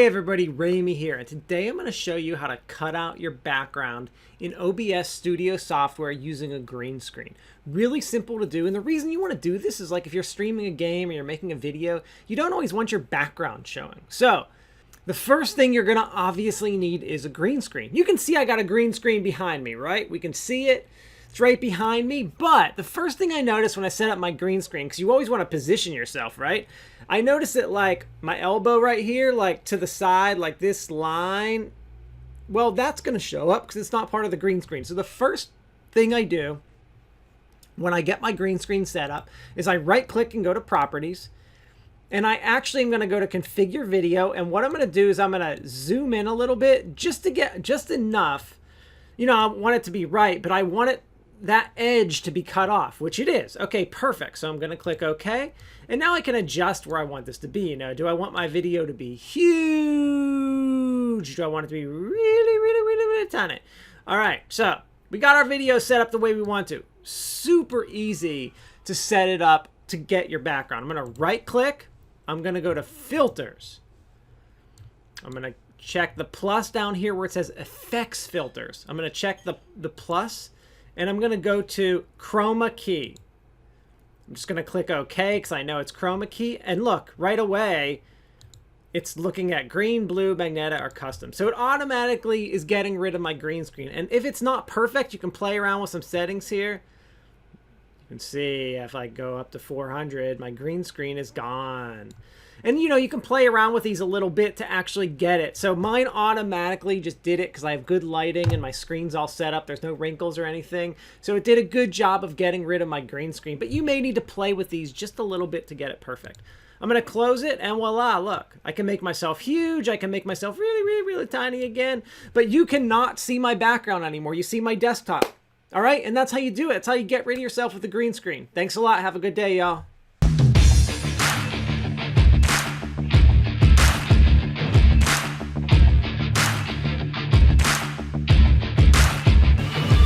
Hey everybody, Ramey here, and today I'm going to show you how to cut out your background in OBS Studio software using a green screen. Really simple to do, and the reason you want to do this is like if you're streaming a game or you're making a video, you don't always want your background showing. So the first thing you're going to obviously need is a green screen. You can see I got a green screen behind me, right? We can see it. It's right behind me, but the first thing I noticed when I set up my green screen, because you always want to position yourself, right? I noticed that like my elbow right here, like to the side, like this line, well, that's going to show up because it's not part of the green screen. So the first thing I do when I get my green screen set up is I right click and go to properties. And I actually am going to go to configure video. And what I'm going to do is I'm going to zoom in a little bit just to get just enough. You know, I want it to be right, but I want that edge to be cut off, which it is. Okay, perfect. So I'm going to click OK. And now I can adjust where I want this to be. You know, do I want my video to be huge? Do I want it to be really tiny? All right, so we got our video set up the way we want to. Super easy to set it up to get your background. I'm going to right click. I'm going to go to filters. I'm going to check the plus down here where it says effects filters. I'm going to check the plus. And I'm going to go to chroma key. I'm just going to click OK because I know it's chroma key. And look, right away, it's looking at green, blue, magenta, or custom. So it automatically is getting rid of my green screen. And if it's not perfect, you can play around with some settings here. You can see if I go up to 400, my green screen is gone. And, you know, you can play around with these a little bit to actually get it. So mine automatically just did it because I have good lighting and my screen's all set up. There's no wrinkles or anything. So it did a good job of getting rid of my green screen. But you may need to play with these just a little bit to get it perfect. I'm going to close it and voila, look. I can make myself huge. I can make myself really tiny again. But you cannot see my background anymore. You see my desktop. All right? And that's how you do it. That's how you get rid of yourself with the green screen. Thanks a lot. Have a good day, y'all.